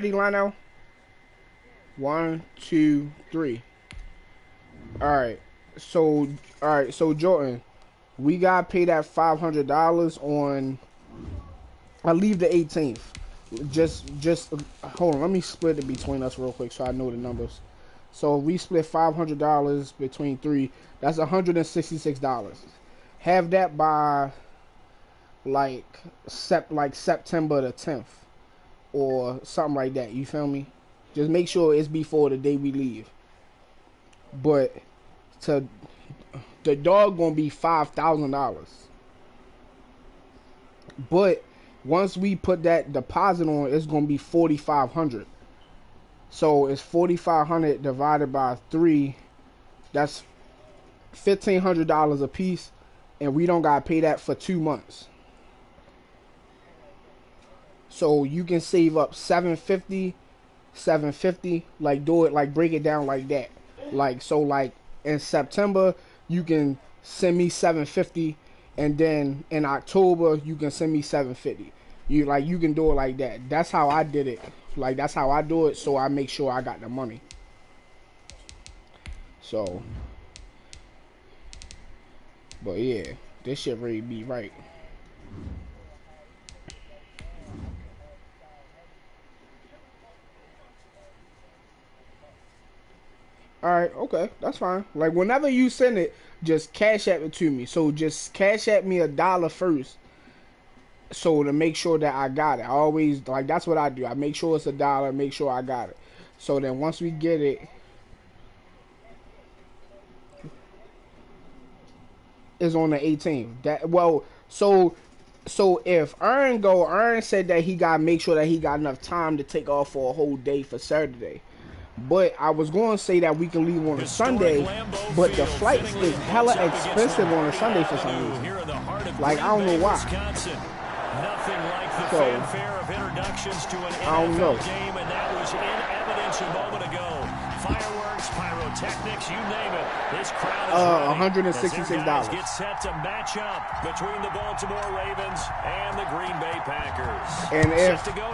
Ready, Lionel? 1, 2, 3. Alright. So Jordan, we got paid that $500 on, I leave the 18th. Just hold on, let me split it between us real quick so I know the numbers. So we split $500 between three, that's $166. Have that by like September the 10th or something like that, you feel me? Just make sure it's before the day we leave. But to the dog gonna be $5,000. But once we put that deposit on, it's gonna be $4,500. So it's $4,500 divided by 3. That's $1,500 a piece, and we don't gotta pay that for 2 months. So you can save up $750, like do it, like break it down like that. Like so, like in September you can send me $750, and then in October you can send me $750. You can do it like that. That's how I did it. Like that's how I do it. So I make sure I got the money. So, but yeah, this shit really be right. Alright, okay, that's fine. Like whenever you send it, just cash app it to me. So just cash app me $1 first. So to make sure that I got it. I always, like, that's what I do. I make sure it's $1, make sure I got it. So then once we get it, it's on the 18th. So if Aaron said that he gotta make sure that he got enough time to take off for a whole day for Saturday. But I was going to say that we can leave on a Sunday, but the flights is hella expensive on a Sunday for some reason. Like, I don't know why. Nothing like the fanfare of introductions to an NFL game, and that was in evidence a moment ago. Fireworks, pyrotechnics, you name it. This crowd is $166. Get set to match up between the Baltimore Ravens and the Green Bay Packers. And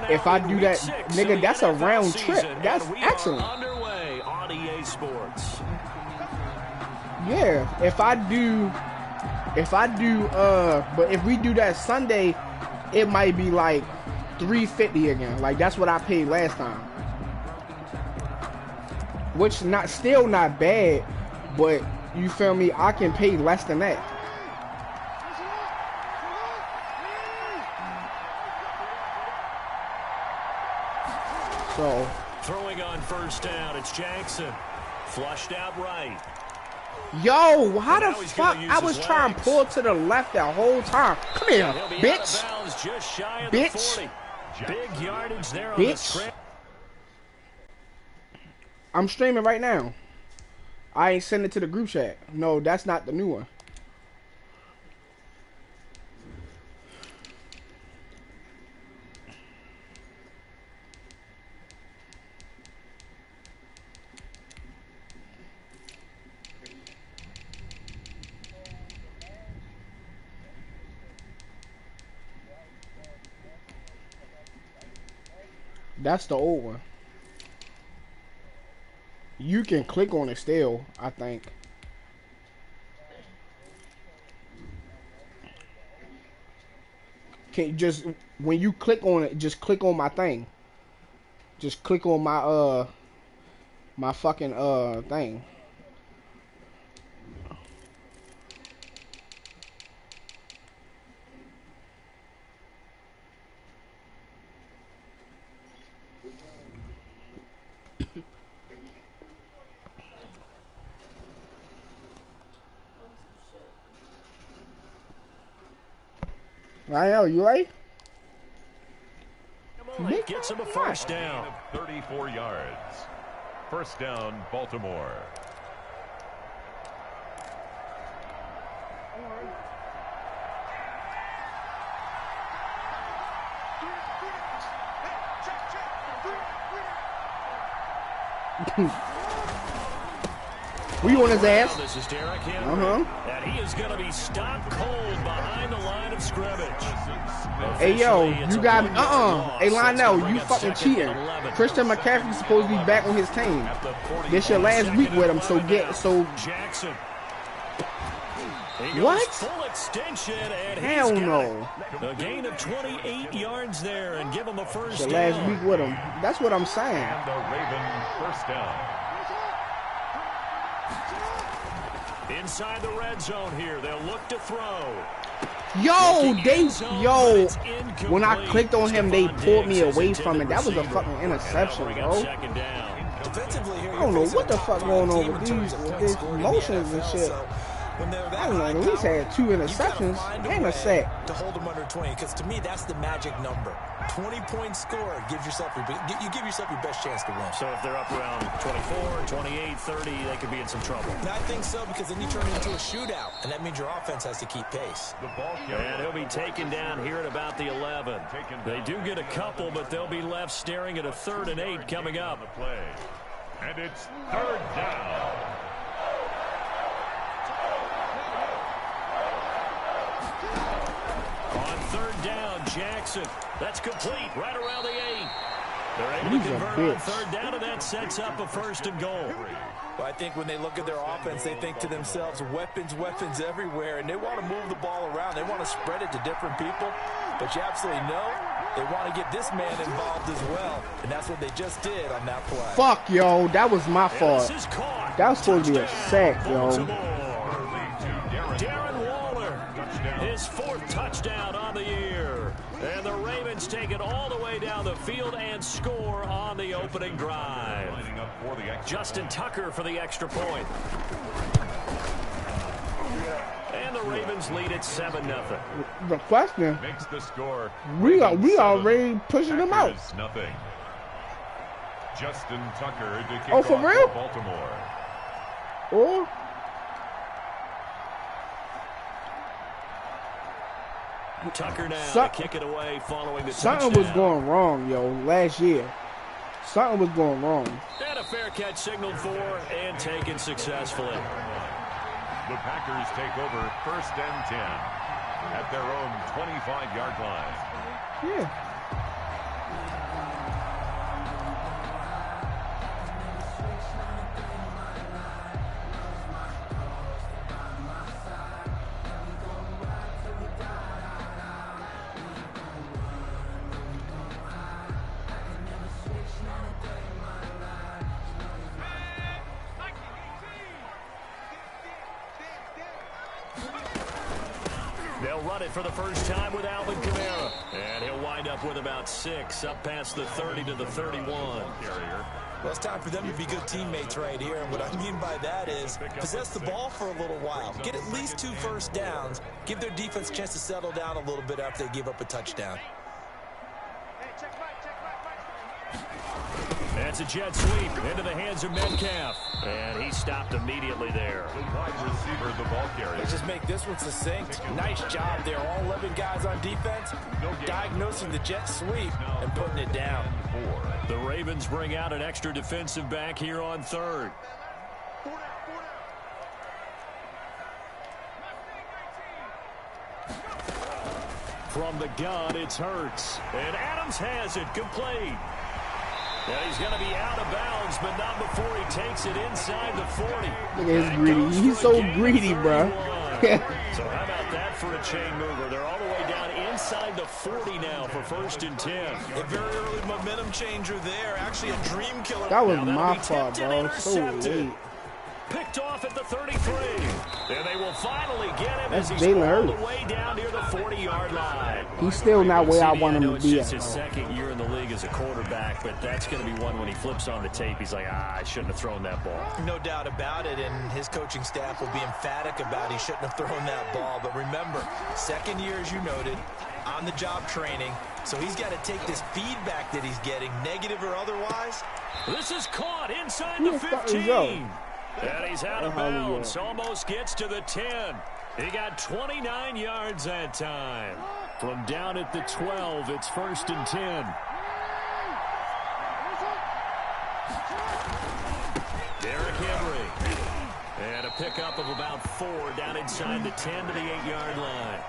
if I do that, nigga, that's a round trip. That's excellent. Underway on EA Sports. Yeah, but if we do that Sunday, it might be like $350 again. Like that's what I paid last time, which still not bad, but you feel me? I can pay less than that. So throwing on first down, it's Jackson, flushed out right. Yo, how the fuck? I was trying to pull to the left that whole time. Come here, bitch. Bitch. Big yardage there on bitch. I'm streaming right now. I ain't send it to the group chat. No, that's not the new one. That's the old one. You can click on it still, I think. Can you just, when you click on it, just click on my thing. Just click on my my fucking thing. I know, you right? Gets him a first down. 34 yards. First down, Baltimore. We on his ass. This is Derrick Henry. And he is going to be stopped cold behind the line of scrimmage. Hey, yo, you got me. Hey, Lionel, you fucking cheating. Christian McCaffrey's supposed to be back on his team. This your last week with him, so Jackson. What? Full extension, and hell no. A gain of 28 yards there, and give him a first the down. last week with him. That's what I'm saying. And the Raven first down. Inside the red zone here, they'll look to throw. When I clicked on him, they pulled me away from it. That was a fucking interception, bro. I don't know what the fuck going on with these motions and shit. I don't know, at least had 2 interceptions and a sack. To hold them under 20, because to me, that's the magic number. 20-point score gives yourself your best chance to win. So if they're up around 24, 28, 30, they could be in some trouble. And I think so, because then you turn it into a shootout, and that means your offense has to keep pace. And he'll be taken down here at about the 11. They do get a couple, but they'll be left staring at a 3rd and 8 coming up. And it's 3rd down. On 3rd down, Jackson. That's complete right around the 8. They're able to convert on 3rd down, and that sets up a 1st and goal. Well, I think when they look at their offense, they think to themselves, weapons everywhere, and they want to move the ball around. They want to spread it to different people, but you absolutely know they want to get this man involved as well, and that's what they just did on that play. Fuck, yo, that was my fault. That was supposed to be a sack, yo. His 4th touchdown on the year. And the Ravens take it all the way down the field and score on the opening drive. Justin Tucker for the extra point. And the Ravens lead at 7-0. The question, makes the score. We already pushing them out. Nothing. Justin Tucker to kick off for real? Baltimore. Or Tucker now to kick it away following the something touchdown. was going wrong, yo, last year. Something was going wrong. And a fair catch signaled for and taken successfully. The Packers take over 1st and 10 at their own 25-yard line. Yeah. They'll run it for the first time with Alvin Kamara. And he'll wind up with about 6, up past the 30 to the 31. Well, it's time for them to be good teammates right here. And what I mean by that is possess the ball for a little while. Get at least 2 first downs. Give their defense a chance to settle down a little bit after they give up a touchdown. That's a jet sweep into the hands of Metcalf. And he stopped immediately there. The wide receiver, the ball carrier. Let's just make this one succinct. Nice job there. All 11 guys on defense diagnosing the jet sweep and putting it down. The Ravens bring out an extra defensive back here on 3rd. From the gun, it's Hurts. And Adams has it complete. And he's going to be out of bounds, but not before he takes it inside the 40. Look at his greedy. He's so greedy, bro. So how about that for a chain mover? They're all the way down inside the 40 now for 1st and 10. A very early momentum changer there. Actually a dream killer. That was my fault, bro. So late. Picked off at the 33. And they will finally get him That's as he's Jalen all Hurts. the way down near the 40-yard line. He's still not where I want him to It's be just at. his 2nd year in the league as a quarterback, but that's going to be one when he flips on the tape. He's like, I shouldn't have thrown that ball. No doubt about it, and his coaching staff will be emphatic about he shouldn't have thrown that ball. But remember, 2nd year, as you noted, on-the-job training, so he's got to take this feedback that he's getting, negative or otherwise. This is caught inside the 15. And he's out of bounds. Almost gets to the 10. He got 29 yards that time. From down at the 12, it's 1st and 10. Derrick Henry. And a pickup of about 4 down inside the 10 to the 8-yard line.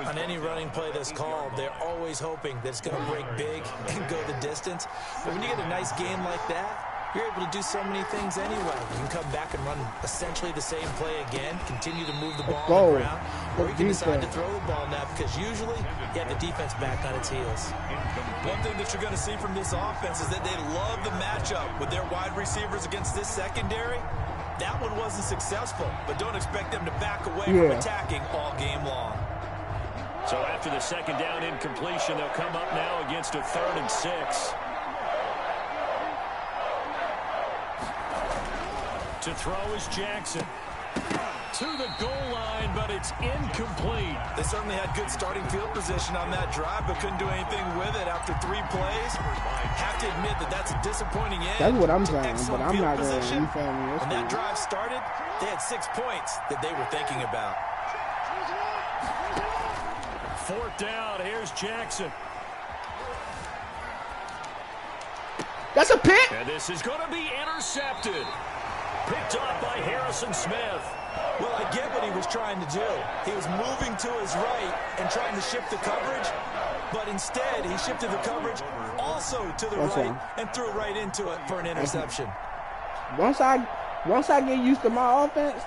On any running play that's called, they're always hoping that it's going to break big and go the distance. But when you get a nice game like that, you're able to do so many things anyway. You can come back and run essentially the same play again, continue to move the ball on the ground, or you can decide to throw the ball now because usually you have the defense back on its heels. One thing that you're going to see from this offense is that they love the matchup with their wide receivers against this secondary. That one wasn't successful, but don't expect them to back away from attacking all game long. So after the second down incompletion, they'll come up now against a 3rd and 6. To throw is Jackson. To the goal line, but it's incomplete. They certainly had good starting field position on that drive, but couldn't do anything with it after 3 plays. Have to admit that that's a disappointing end. That's what I'm saying, but I'm not going to. When that drive started, they had 6 points that they were thinking about. 4th down, here's Jackson. That's a pick. And this is going to be intercepted. Picked off by Harrison Smith. Well, I get what he was trying to do. He was moving to his right and trying to shift the coverage, but instead he shifted the coverage also to the right and threw right into it for an interception. Once I get used to my offense,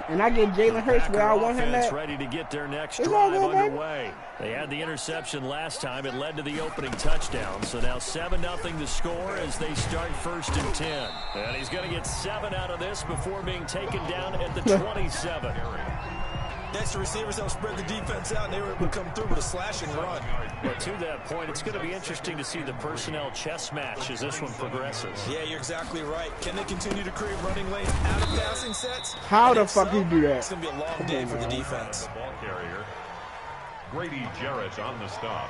and I get Jalen Hurts where I want him at, ready to get their next drive underway. They had the interception last time. It led to the opening touchdown. So now 7-0 the score as they start 1st and 10. And he's going to get 7 out of this before being taken down at the 27. Next, the receivers help spread the defense out, and they were able to come through with a slash and run. But to that point, it's going to be interesting to see the personnel chess match as this one progresses. Yeah, you're exactly right. Can they continue to create running lanes out of passing sets? How the fuck you do that? It's going to be a long day for the defense. The ball carrier, Grady Jarrett on the stop.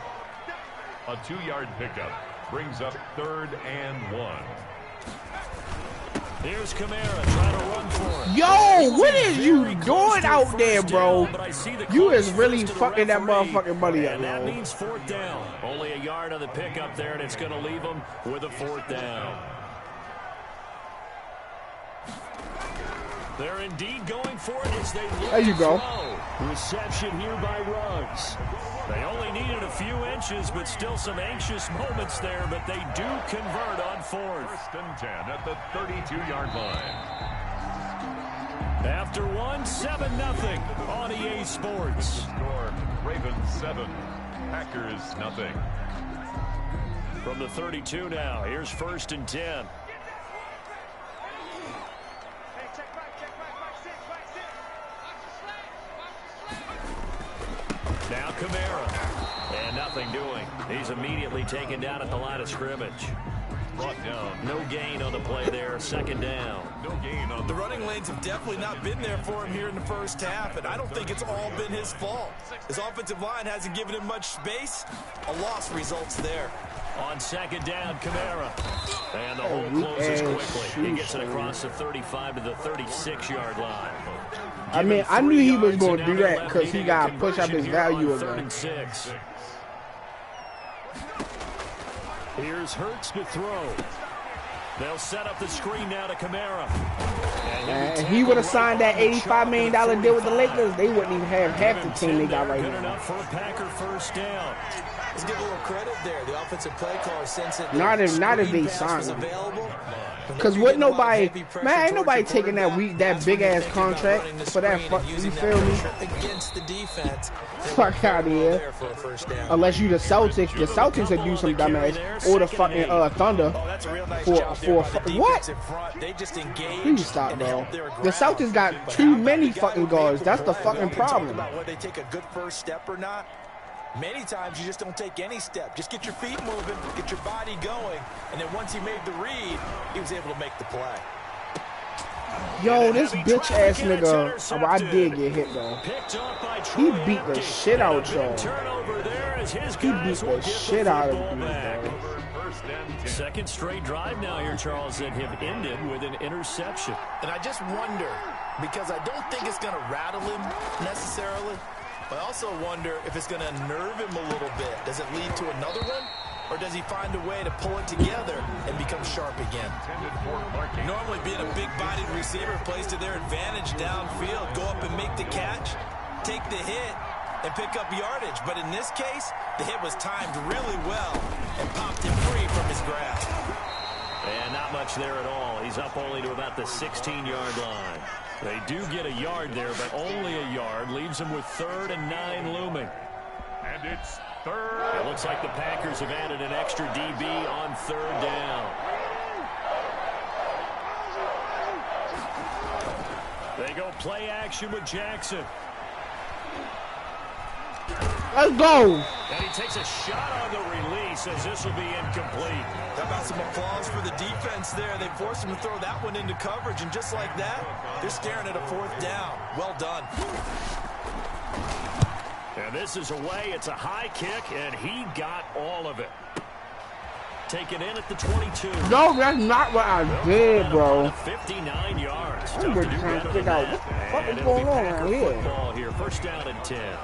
A 2-yard pickup brings up 3rd and 1. Here's Kamara trying to run for it. Yo, what is you doing out there, bro? You is really fucking that motherfucking money up, and that bro. means 4th down. Only a yard on the pickup there, and it's going to leave them with a 4th down. They're indeed going for it as they look. There you go. Reception here by Ruggs. They only needed a few inches, but still some anxious moments there, but they do convert on 4th. 1st and 10 at the 32-yard line. After 7-0 on EA Sports. Score, Ravens 7, Packers nothing. From the 32 now, here's 1st and 10. Now Kamara, and nothing doing. He's immediately taken down at the line of scrimmage. Brought down. No gain on the play there, 2nd down. No gain on the running lanes have definitely not been there for him here in the first half, and I don't think it's all been his fault. His offensive line hasn't given him much space. A loss results there. On 2nd down, Kamara. And the hole closes quickly. He gets it across the 35 to the 36-yard line. I mean, I knew he was going to do that because he got to push up his value again. 3rd and 6. Here's Hurts to throw. They'll set up the screen now to Kamara. And he would have signed that $85 million deal with the Lakers, they wouldn't even have half the team they got right now. Good enough for a Packer 1st down. Let's give a little credit there. The offensive play caller sense it. Not if they signed him. Because what nobody, man, ain't nobody taking that big ass contract for that. You feel me? Against the defense. Fuck out of here. Unless you the Celtics. The Celtics would do some dumbass. Or the fucking Thunder. For what? Please stop, bro. The Celtics got too many fucking guards. That's the fucking problem. Whether they take a good first step or not. Many times you just don't take any step. Just get your feet moving, get your body going, and then once he made the read, he was able to make the play. Yo, this bitch ass nigga, oh, I did get hit though. He beat the shit out y'all. He beat the shit out of me, bro. 2nd straight drive now here, Charles, that have ended with an interception. And I just wonder, because I don't think it's going to rattle him necessarily, but I also wonder if it's going to unnerve him a little bit. Does it lead to another one? or does he find a way to pull it together and become sharp again? Normally being a big-bodied receiver plays to their advantage downfield. Go up and make the catch, take the hit, and pick up yardage. But in this case, the hit was timed really well and popped him free from his grasp. And not much there at all. He's up only to about the 16-yard line. They do get a yard there, but only a yard. Leaves them with 3rd and 9 looming. And it's 3rd. It looks like the Packers have added an extra DB on 3rd down. They go play action with Jackson. Let's go. And he takes a shot on the release as this will be incomplete. How about some applause for the defense there? They forced him to throw that one into coverage, and just like that, they're staring at a 4th down. Well done. And this is away. It's a high kick, and he got all of it. Taken in at the 22. No, that's not what I did, bro. 59 yards. I'm just trying to figure out what the fuck is going on around here. Football here. 1st down and 10.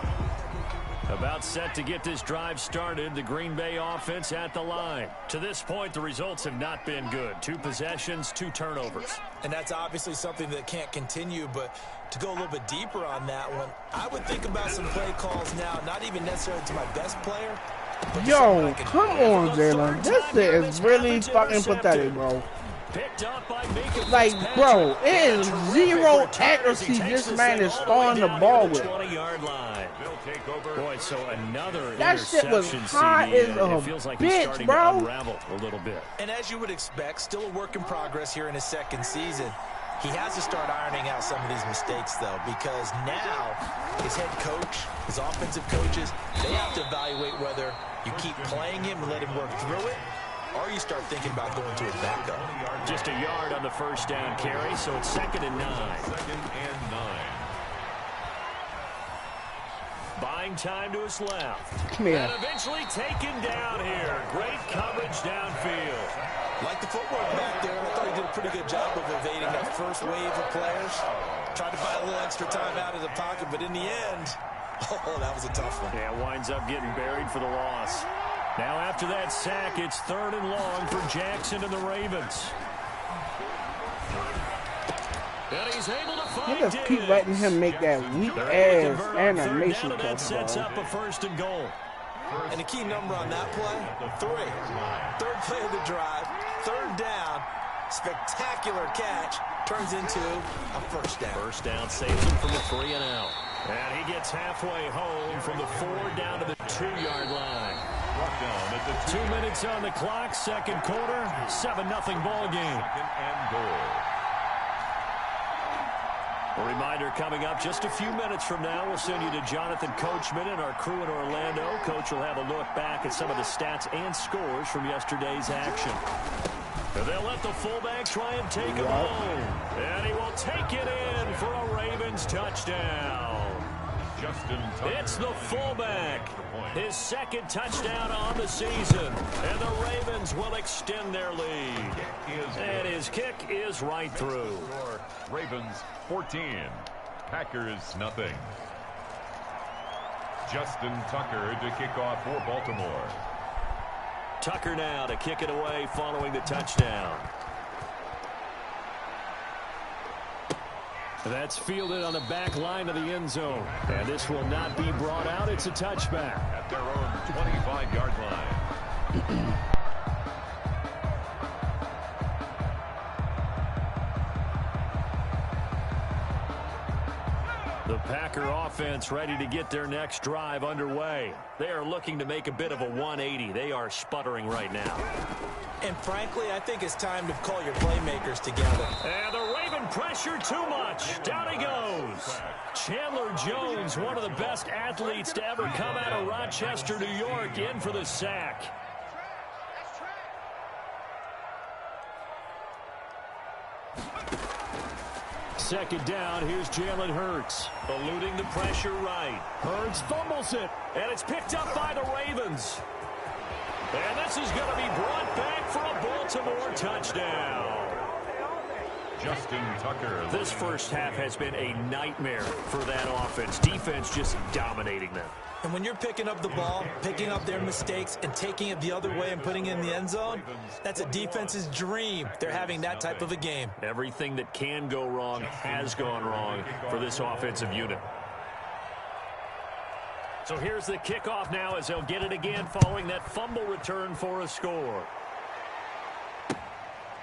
About set to get this drive started. The Green Bay offense at the line. To this point, the results have not been good. 2 possessions, 2 turnovers. And that's obviously something that can't continue, but to go a little bit deeper on that one, I would think about some play calls now, not even necessarily to my best player. Yo, come on, Jalen. This shit is really fucking pathetic, bro. Picked up by Mika. Like, bro, it is 0 accuracy this man is throwing the ball with. 20-yard line. Boy, so another that shit was high as a feels like bitch, bro. To unravel a little bit. And as you would expect, still a work in progress here in his 2nd season. He has to start ironing out some of these mistakes, though, because now his head coach, his offensive coaches, they have to evaluate whether you keep playing him and let him work through it, or you start thinking about going to his backup. Just a yard on the 1st down carry, so it's 2nd and 9. 2nd and 9. Buying time to his left. Come here. And eventually taken down here. Great coverage downfield. Like the footwork back there, I thought he did a pretty good job of evading that first wave of players. Tried to buy a little extra time out of the pocket, but in the end, oh, that was a tough one. Yeah, winds up getting buried for the loss. Now after that sack, it's 3rd and long for Jackson and the Ravens. And he's able to find You just keep letting him make that weak-ass animation cut, that sets bro. up a 1st and goal. And the key number on that play, 3. 3rd play of the drive, 3rd down, spectacular catch, turns into a 1st down. 1st down saves him from the 3 and out. And he gets halfway home from the 4 down to the 2-yard line. 2 minutes on the clock, 2nd quarter, 7-0 ball game. 2nd and goal. A reminder coming up just a few minutes from now. We'll send you to Jonathan Coachman and our crew in Orlando. Coach will have a look back at some of the stats and scores from yesterday's action. And they'll let the fullback try and take him home. And he will take it in for a Ravens touchdown. Justin Tucker. It's the fullback. His 2nd touchdown on the season. And the Ravens will extend their lead. And his kick is right through. Ravens 14. Packers nothing. Justin Tucker to kick off for Baltimore. Tucker now to kick it away following the touchdown. That's fielded on the back line of the end zone. And this will not be brought out. It's a touchback. At their own 25-yard line. The Packer offense ready to get their next drive underway. They are looking to make a bit of a 180. They are sputtering right now. And frankly, I think it's time to call your playmakers together. And the Raven pressure too much. Down he goes. Chandler Jones, one of the best athletes to ever come out of Rochester, New York, in for the sack. Second down, here's Jalen Hurts. Eluding the pressure right. Hurts fumbles it, and it's picked up by the Ravens. And this is going to be brought back for a Baltimore touchdown. Justin Tucker. This first half has been a nightmare for that offense. Defense just dominating them. And when you're picking up the ball, picking up their mistakes, and taking it the other way and putting it in the end zone, that's a defense's dream. They're having that type of a game. Everything that can go wrong has gone wrong for this offensive unit. So here's the kickoff now as they'll get it again following that fumble return for a score.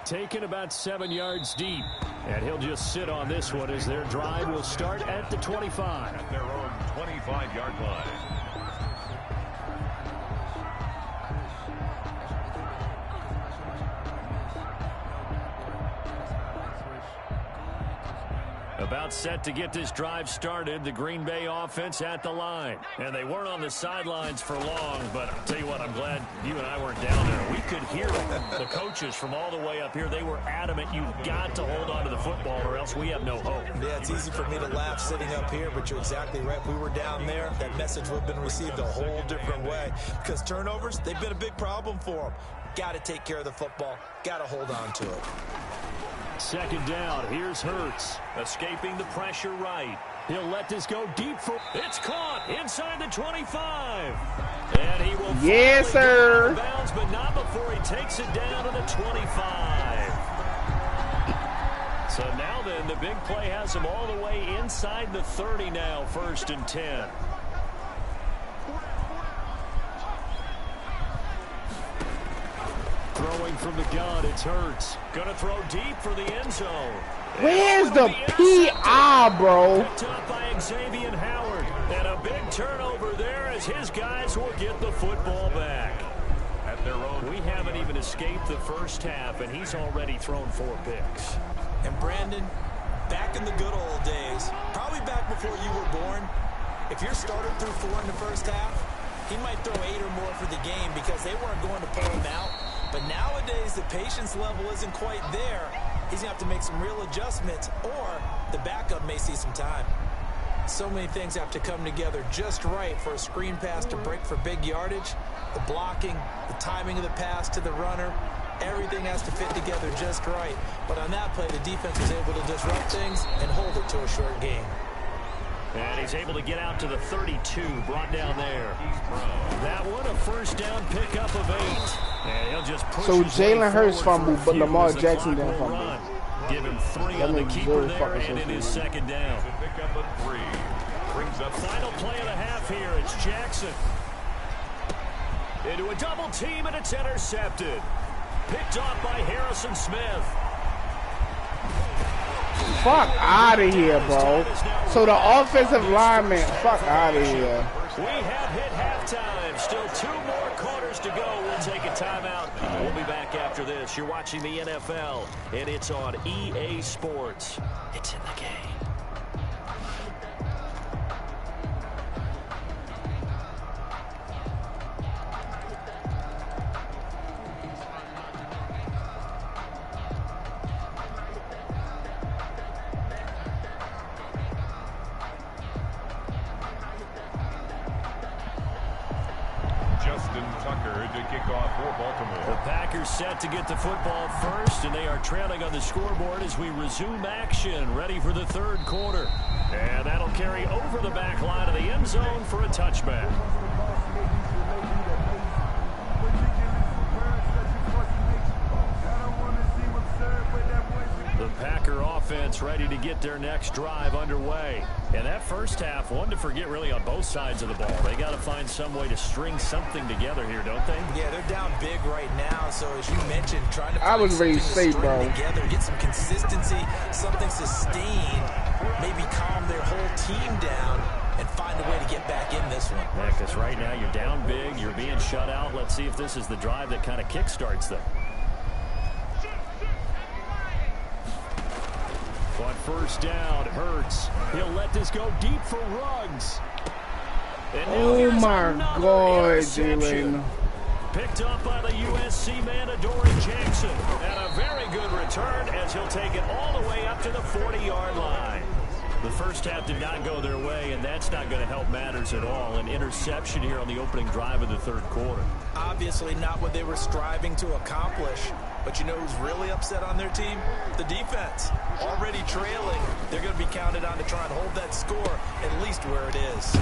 Taken about 7 yards deep. And he'll just sit on this one as their drive will start at the 25. At their own 25-yard line. About set to get this drive started, the Green Bay offense at the line. And they weren't on the sidelines for long, but I'll tell you what, I'm glad you and I weren't down there. We could hear the coaches from all the way up here. They were adamant, you've got to hold on to the football or else we have no hope. Yeah, it's easy for me to laugh sitting up here, but you're exactly right. If we were down there, that message would have been received a whole different way. Because turnovers, they've been a big problem for them. Got to take care of the football. Got to hold on to it. Second down, here's Hurts. Escaping the pressure right. He'll let this go deep for... It's caught inside the 25. And he will yes, sir. Out of bounds, but not before he takes it down to the 25. So now then, the big play has him all the way inside the 30 now, 1st and 10. Throwing from the gun, it's Hurts. Gonna throw deep for the end zone. Where's the PI, bro? Picked up by Xavier Howard. And a big turnover there as his guys will get the football back. At their own. We haven't even escaped the first half, and he's already thrown 4 picks. And Brandon, back in the good old days, probably back before you were born, if your starter threw 4 in the first half, he might throw 8 or more for the game because they weren't going to pull him out. But nowadays, the patience level isn't quite there. He's going to have to make some real adjustments, or the backup may see some time. So many things have to come together just right for a screen pass to break for big yardage. The blocking, the timing of the pass to the runner, everything has to fit together just right. But on that play, the defense was able to disrupt things and hold it to a short game. And he's able to get out to the 32, brought down there. That one, a first down pickup of 8. And he'll just push so Jalen Hurts fumbled, but Lamar Jackson didn't fumble. Give him 3 on the keeper there, and it is second down. Pickup of 3. Brings up final play of the half here. It's Jackson. Into a double team, and it's intercepted. Picked off by Harrison Smith. Fuck out of here, bro. So the offensive lineman, fuck out of here. We have hit halftime. Still 2 more quarters to go. We'll take a timeout. We'll be back after this. You're watching the NFL, and it's on EA Sports. It's in the game. Set to get the football first, and they are trailing on the scoreboard as we resume action, ready for the 3rd quarter. And that'll carry over the back line of the end zone for a touchback. The Packer offense ready to get their next drive underway. And that first half, one to forget really on both sides of the ball. They got to find some way to string something together here, don't they? Yeah, they're down big right now. So as you mentioned, trying to I was ready to say, bro, together, get some consistency, something sustained, maybe calm their whole team down and find a way to get back in this one. Yeah, because right now you're down big, you're being shut out. Let's see if this is the drive that kind of kickstarts them. On first down, Hurts. He'll let this go deep for Ruggs. Oh my God, Jalen. Picked up by the USC man, Adoree Jackson. And a very good return as he'll take it all the way up to the 40-yard line. The first half did not go their way, and that's not going to help matters at all. An interception here on the opening drive of the 3rd quarter. Obviously not what they were striving to accomplish. But you know who's really upset on their team? The defense. Already trailing. They're going to be counted on to try and hold that score at least where it is.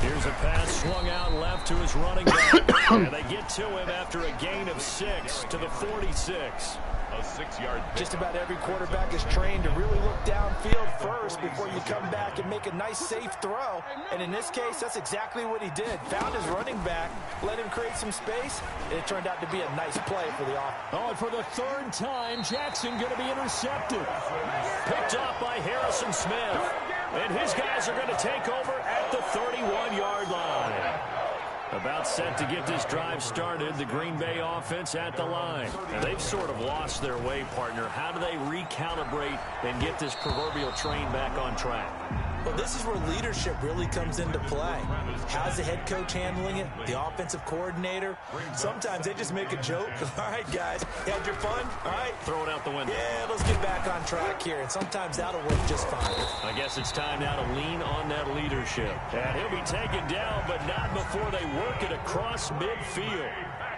Here's a pass swung out left to his running back. And they get to him after a gain of 6 to the 46. A 6-yard pick. Just about every quarterback is trained to really look downfield first before you come back and make a nice, safe throw. And in this case, that's exactly what he did. Found his running back, let him create some space, and it turned out to be a nice play for the offense. Oh, and for the third time, Jackson going to be intercepted. Picked off by Harrison Smith. And his guys are going to take over at the 31-yard line. About set to get this drive started, the Green Bay offense at the line. And they've sort of lost their way, partner. How do they recalibrate and get this proverbial train back on track? Well, this is where leadership really comes into play. How's the head coach handling it? The offensive coordinator? Sometimes they just make a joke. All right, guys, you had your fun? All right. Throw it out the window. Yeah, let's get back on track here. And sometimes that'll work just fine. I guess it's time now to lean on that leadership. And he'll be taken down, but not before they work it across midfield.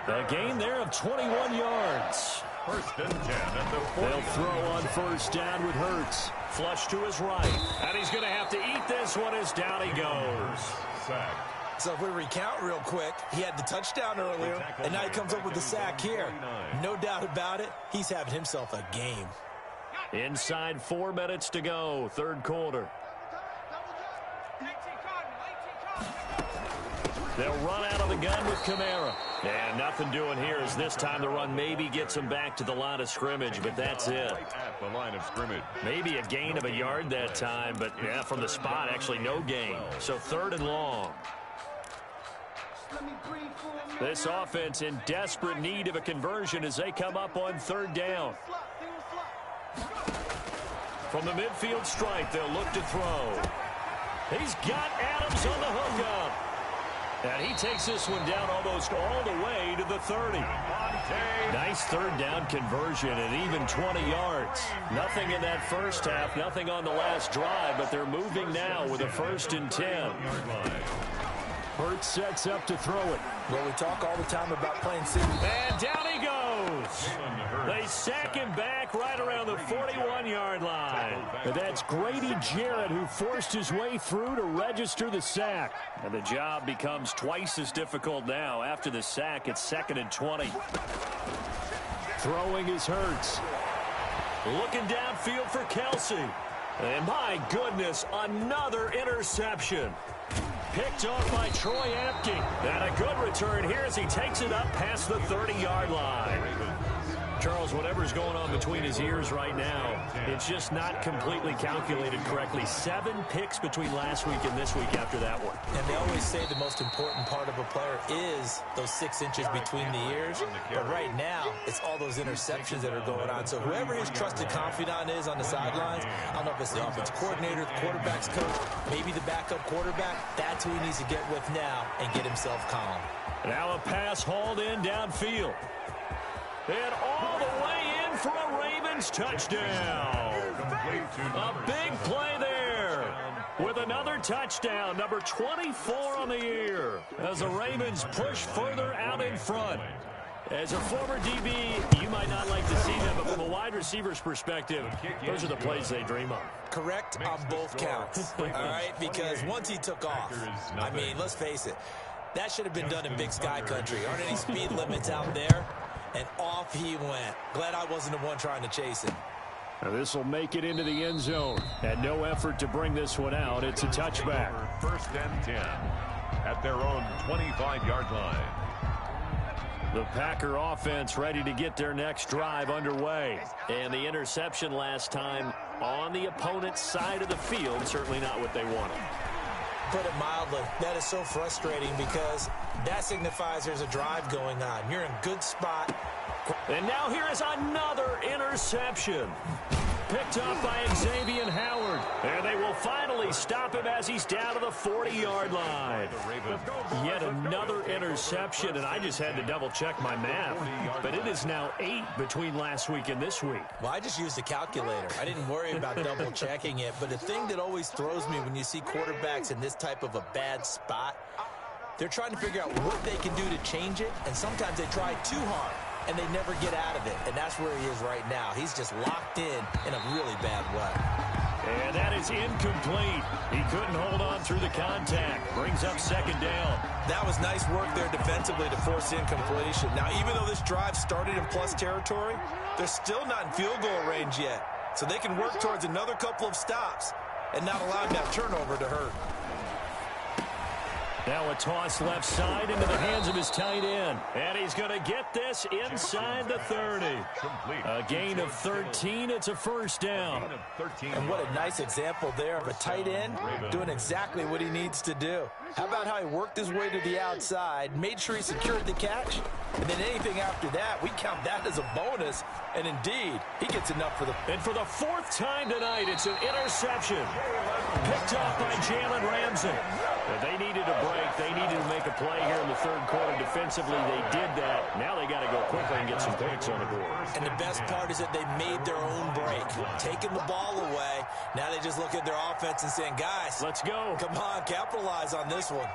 A gain there of 21 yards. First and 10 at the 40. They'll throw on first down with Hurts. Flush to his right. And he's going to have to eat this one as down he goes. Sacked. So if we recount real quick, he had the touchdown earlier, and now he comes up with the sack here. No doubt about it, he's having himself a game. Inside 4 minutes to go, third quarter. They'll run out of the gun with Kamara. And nothing doing here as this time the run maybe gets them back to the line of scrimmage, but that's it. Right at the line of scrimmage. Maybe a gain of a yard that time, but yeah, from the spot, actually no gain. So third and long. This offense in desperate need of a conversion as they come up on third down. From the midfield stripe, they'll look to throw. He's got Adams on the hookup. And he takes this one down almost all the way to the 30. Nice third down conversion and even 20 yards. Nothing in that first half, nothing on the last drive, but they're moving now with a 1st and 10. Hurts sets up to throw it. Well, we talk all the time about playing single. And down he goes. They sack him back right around the 41-yard line. And that's Grady Jarrett who forced his way through to register the sack. And the job becomes twice as difficult now. After the sack, it's 2nd and 20. Throwing is Hurts. Looking downfield for Kelsey. And my goodness, another interception. Picked off by Troy Apke. And a good return here as he takes it up past the 30-yard line. Charles, whatever's going on between his ears right now, it's just not completely calculated correctly. 7 picks between last week and this week after that one. And they always say the most important part of a player is those 6 inches between the ears. But right now, it's all those interceptions that are going on. So whoever his trusted confidant is on the sidelines, I don't know if it's the offense coordinator, the quarterback's coach, maybe the backup quarterback, that's who he needs to get with now and get himself calm. Now a pass hauled in downfield. And all the way in for a Ravens touchdown. A big play there with another touchdown, number 24 on the year, as the Ravens push further out in front. As a former DB, you might not like to see them, but from a wide receiver's perspective, those are the plays they dream of. Correct on both counts, all right? Because once he took off, I mean, let's face it, that should have been done in Big Sky Country. Aren't any speed limits out there? And off he went. Glad I wasn't the one trying to chase him. Now this will make it into the end zone. And no effort to bring this one out. It's a touchback. 1st and 10 at their own 25-yard line. The Packer offense ready to get their next drive underway. And the interception last time on the opponent's side of the field, certainly not what they wanted. Put it mildly, that is so frustrating because that signifies there's a drive going on. You're in good spot. And now here is another interception. Picked up by Xavier Howard. And they will finally stop him as he's down to the 40-yard line. Yet another interception, and I just had to double-check my math. But it is now 8 between last week and this week. Well, I just used a calculator. I didn't worry about double-checking it. But the thing that always throws me when you see quarterbacks in this type of a bad spot, they're trying to figure out what they can do to change it, and sometimes they try too hard. and they never get out of it. And that's where he is right now. He's just locked in a really bad way. And that is incomplete. He couldn't hold on through the contact. Brings up second down. That was nice work there defensively to force incompletion. Now, even though this drive started in plus territory, they're still not in field goal range yet. So they can work towards another couple of stops and not allow that turnover to hurt. Now a toss left side into the hands of his tight end. And he's going to get this inside the 30. A gain of 13. It's a first down. And what a nice example there of a tight end doing exactly what he needs to do. How about how he worked his way to the outside, made sure he secured the catch, and then anything after that, we count that as a bonus. And indeed, he gets enough for the... And for the fourth time tonight, it's an interception. Picked off by Jalen Ramsey. They needed a break. They needed to make a play here in the third quarter defensively. They did that. Now they got to go quickly and get some points on the board. And the best part is that they made their own break, taking the ball away. Now they just look at their offense and saying, guys, let's go. Come on, capitalize on this one.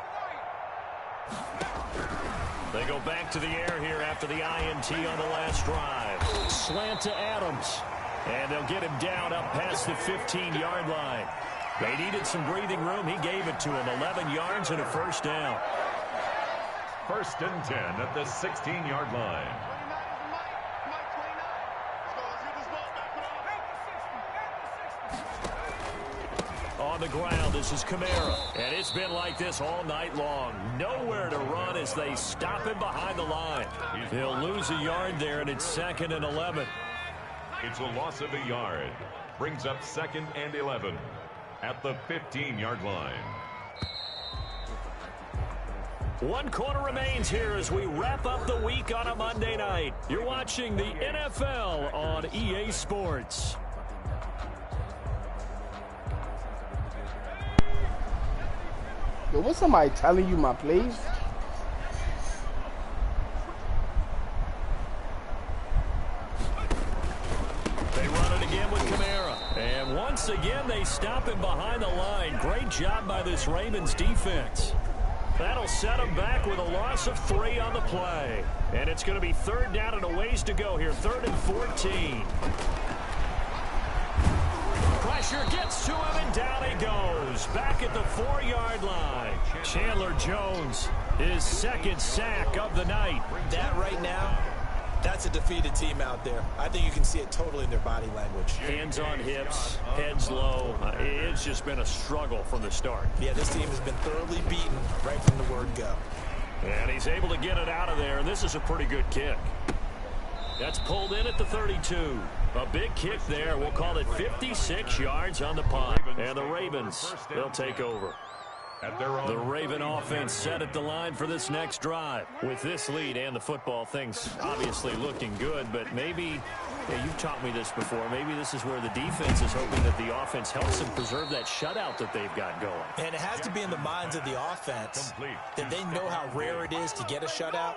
They go back to the air here after the INT on the last drive. Slant to Adams. And they'll get him down up past the 15-yard line. They needed some breathing room. He gave it to him. 11 yards and a first down. First and 10 at the 16-yard line. On the ground, this is Kamara. And it's been like this all night long. Nowhere to run as they stop him behind the line. He'll lose a yard there, and it's second and 11. It's a loss of a yard. Brings up second and 11 at the 15-yard line. 1 quarter remains here as we wrap up the week on a Monday night. You're watching the NFL on EA Sports. Yo, was somebody telling you my plays? They run it again with Kamara. And once again, they stop him behind the line. Great job by this Ravens defense. That'll set him back with a loss of 3 on the play. And it's going to be third down and a ways to go here. 3rd and 14. Pressure gets to him, and down he goes. Back at the 4-yard line. Chandler Jones, his second sack of the night. That right now, that's a defeated team out there. I think you can see it totally in their body language. Hands on hips, heads low. It's just been a struggle from the start. Yeah, this team has been thoroughly beaten right from the word go. And he's able to get it out of there, and this is a pretty good kick. That's pulled in at the 32. A big kick there. We'll call it 56 yards on the punt. And the Ravens, they'll take over. The Raven offense set at the line for this next drive. With this lead and the football, things obviously looking good, but maybe, you've taught me this before, maybe this is where the defense is hoping that the offense helps them preserve that shutout that they've got going. And it has to be in the minds of the offense that they know how rare it is to get a shutout.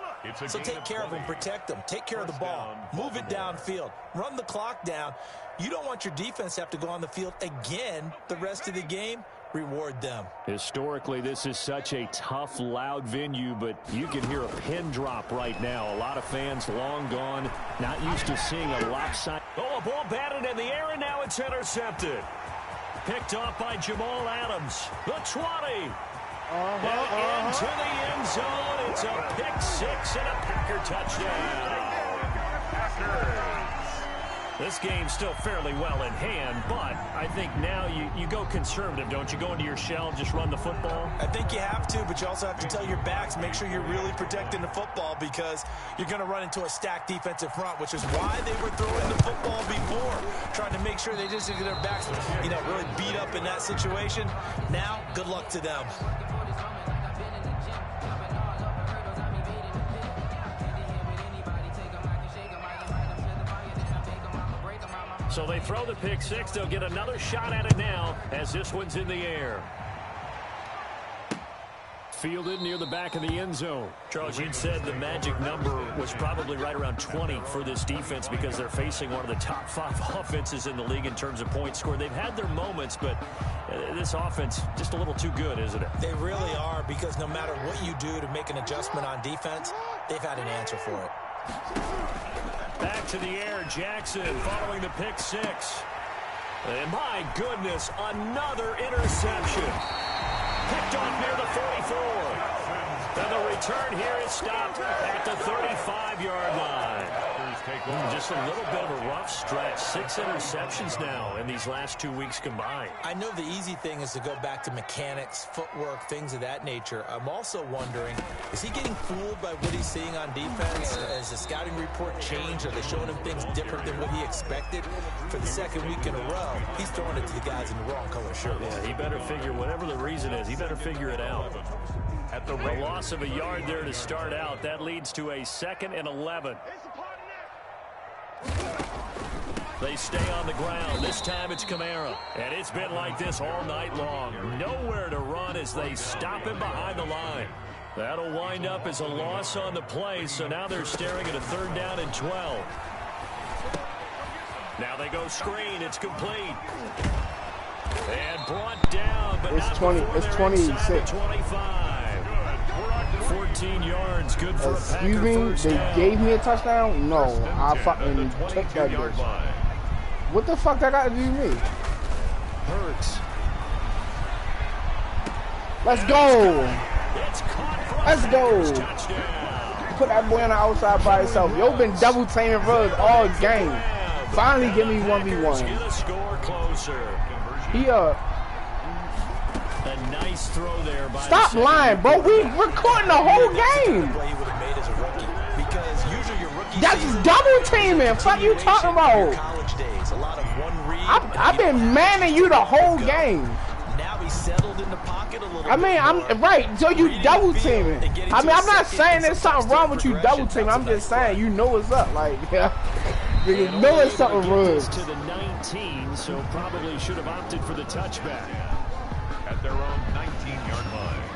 So take care of them, protect them, take care of the ball, move it downfield, run the clock down. You don't want your defense to have to go on the field again the rest of the game. Reward them. Historically, this is such a tough, loud venue, but you can hear a pin drop right now. A lot of fans long gone, not used to seeing a lopsided. Oh, a ball batted in the air, and now it's intercepted. Picked off by Jamal Adams. The 20. Into the end zone. It's a pick 6 and a Packer touchdown. This game's still fairly well in hand, but I think now you go conservative, don't you? Go into your shell and just run the football? I think you have to, but you also have to tell your backs, make sure you're really protecting the football because you're going to run into a stacked defensive front, which is why they were throwing the football before, trying to make sure they just get their backs, really beat up in that situation. Now, good luck to them. So they throw the pick 6. They'll get another shot at it now as this one's in the air. Fielded near the back of the end zone. Charles, you'd said the magic number was probably right around 20 for this defense because they're facing one of the top 5 offenses in the league in terms of points scored. They've had their moments, but this offense just a little too good, isn't it? They really are because no matter what you do to make an adjustment on defense, they've had an answer for it. Back to the air, Jackson following the pick six. And my goodness, another interception. Picked off near the 44. And the return here is stopped at the 35-yard line. Just a little bit of a rough stretch. 6 interceptions now in these last 2 weeks combined. I know the easy thing is to go back to mechanics, footwork, things of that nature. I'm also wondering, is he getting fooled by what he's seeing on defense? Has the scouting report changed? Are they showing him things different than what he expected? For the second week in a row, he's throwing it to the guys in the wrong color shirts. Yeah, he better figure, whatever the reason is, he better figure it out. At the loss of a yard there to start out, that leads to a 2nd and 11. They stay on the ground. This time it's Kamara. And it's been like this all night long. Nowhere to run as they stop him behind the line. That'll wind up as a loss on the play, so now they're staring at a 3rd down and 12. Now they go screen. It's complete. And brought down, but it's not 20. It's 26. 25. 14 yards, good for Excuse a me, first they down. gave me a touchdown? No, I fucking took that bitch. What the fuck that got to do with me? Hurts. Let's go. It's caught for Let's go. touchdown. Put that boy on the outside by himself. Yo been double teaming runs all game. Finally give me 1v1. Get a score closer. He A nice throw there by stop lying, bro. We recording the whole game. Play he would have made as a rookie, because usually your rookie That's double teaming. Fuck you talking about? College days, a lot of one read. I've been manning you the whole game. Now he's settled in the pocket a little bit. I mean, I'm right. So you double teaming. I mean, I'm not saying there's something wrong with you double teaming. I'm just saying you know what's up. Like, yeah, you know there's something wrong. To the 19, so probably should have opted for the touchback. At their own 19-yard line.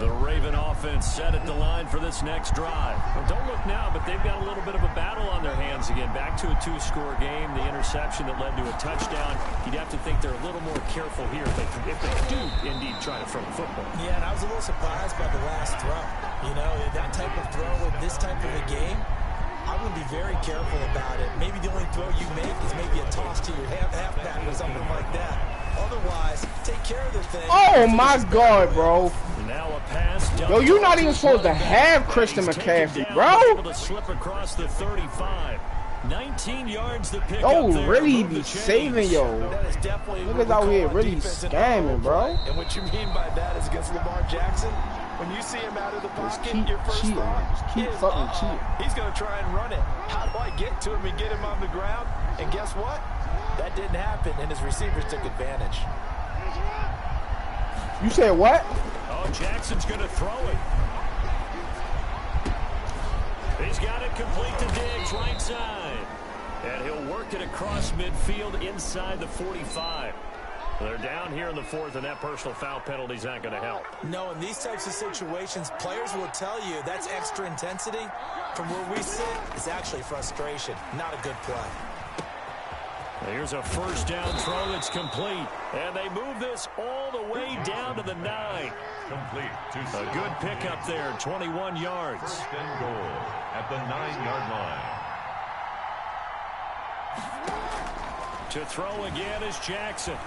The Raven offense set at the line for this next drive. Well, don't look now, but they've got a little bit of a battle on their hands again. Back to a 2-score game. The interception that led to a touchdown. You'd have to think they're a little more careful here if they do indeed try to throw the football. Yeah, and I was a little surprised by the last throw. You know, that type of throw with this type of a game, I would be very careful about it. Maybe the only throw you make is maybe a toss to your halfback or something like that. Otherwise, take care of the thing. Oh my God, bro. Now a pass. Yo, you're not even supposed to have Christian McCaffrey, bro. Able to slip across the 35. 19 yards the pick Yo, up there. really be saving yo. That is definitely Niggas out here really scamming, bro. And what you mean by that is against Lamar Jackson, when you see him out of the pocket, keep your first cheating. thought Just keep is, fucking cheating. he's going to try and run it. How do I get to him and get him on the ground? And guess what? That didn't happen, and his receivers took advantage. You said what? Oh, Jackson's going to throw it. He's got it complete to Diggs, right side. And he'll work it across midfield inside the 45. They're down here in the 4th, and that personal foul penalty is not going to help. No, in these types of situations, players will tell you that's extra intensity. From where we sit, it's actually frustration, not a good play. Here's a first down throw that's complete. And they move this all the way down to the 9. Complete. A good pickup there, 21 yards. First and goal at the 9-yard line. To throw again is Jackson.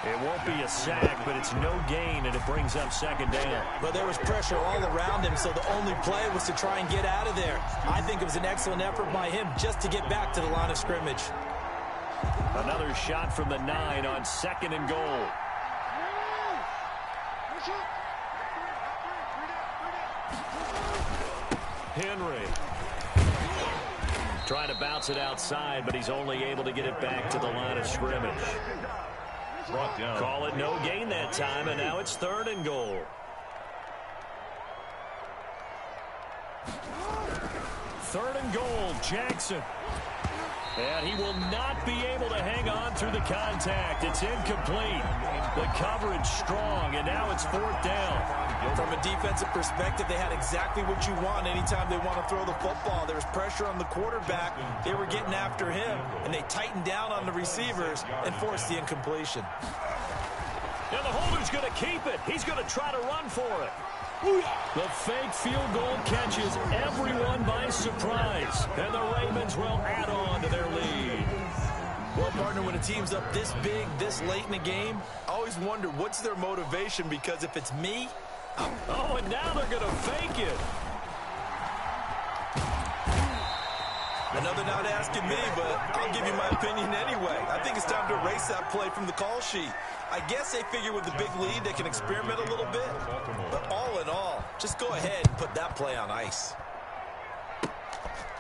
It won't be a sack, but it's no gain, and it brings up 2nd down. But there was pressure all around him, so the only play was to try and get out of there. I think it was an excellent effort by him just to get back to the line of scrimmage. Another shot from the 9 on 2nd and goal. Henry. Trying to bounce it outside, but he's only able to get it back to the line of scrimmage. Brought down. Call it no gain that time, and now it's 3rd and goal. 3rd and goal, Jackson. And he will not be able to hang on through the contact. It's incomplete. The coverage strong, and now it's 4th down. From a defensive perspective, they had exactly what you want anytime they want to throw the football. There was pressure on the quarterback. They were getting after him, and they tightened down on the receivers and forced the incompletion. And the holder's going to keep it. He's going to try to run for it. The fake field goal catches everyone by surprise. And the Ravens will add on to their lead. Well, partner, when a team's up this big, this late in the game, I always wonder what's their motivation, because if it's me... Oh, and now they're going to fake it. Another not asking me, but I'll give you my opinion anyway. I think it's time to erase that play from the call sheet. I guess they figure with the big lead they can experiment a little bit. But all in all, just go ahead and put that play on ice.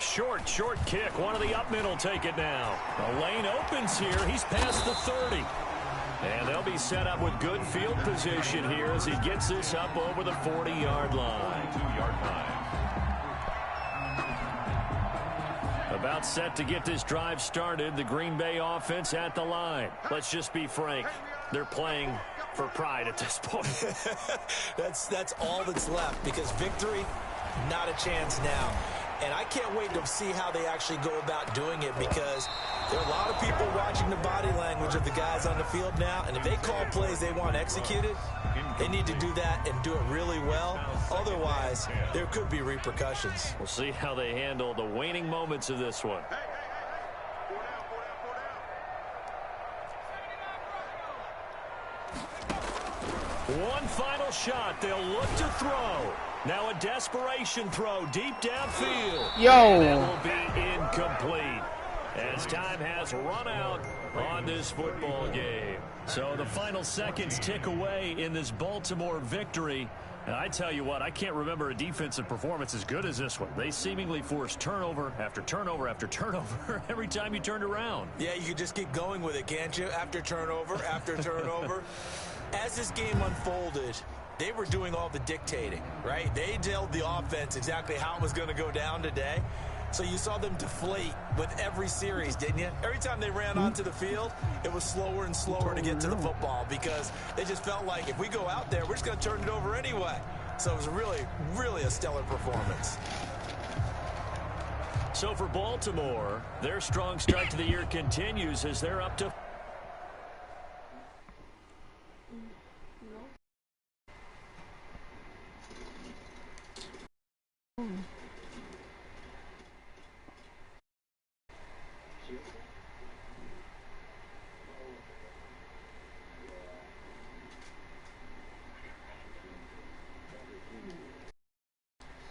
Short kick. One of the up men will take it now. The lane opens here. He's past the 30. And they'll be set up with good field position here as he gets this up over the 40-yard line. 2-yard line. About set to get this drive started. The Green Bay offense at the line. Let's just be frank. They're playing for pride at this point. That's all that's left, because victory, not a chance now. And I can't wait to see how they actually go about doing it, because there are a lot of people watching the body language of the guys on the field now, and if they call plays they want executed, they need to do that and do it really well. Otherwise, there could be repercussions. We'll see how they handle the waning moments of this one. One final shot. They'll look to throw. Now a desperation throw deep downfield. Yo. And that will be incomplete, as time has run out on this football game. So the final seconds tick away in this Baltimore victory. And I tell you what, I can't remember a defensive performance as good as this one. They seemingly forced turnover after turnover after turnover every time you turned around. Yeah, you could just keep going with it, can't you? After turnover, after turnover. As this game unfolded, they were doing all the dictating, right? They told the offense exactly how it was going to go down today. So you saw them deflate with every series, didn't you? Every time they ran onto the field, it was slower and slower to get to the football, because they just felt like if we go out there, we're just going to turn it over anyway. So it was really, really a stellar performance. So for Baltimore, their strong start to the year continues as they're up to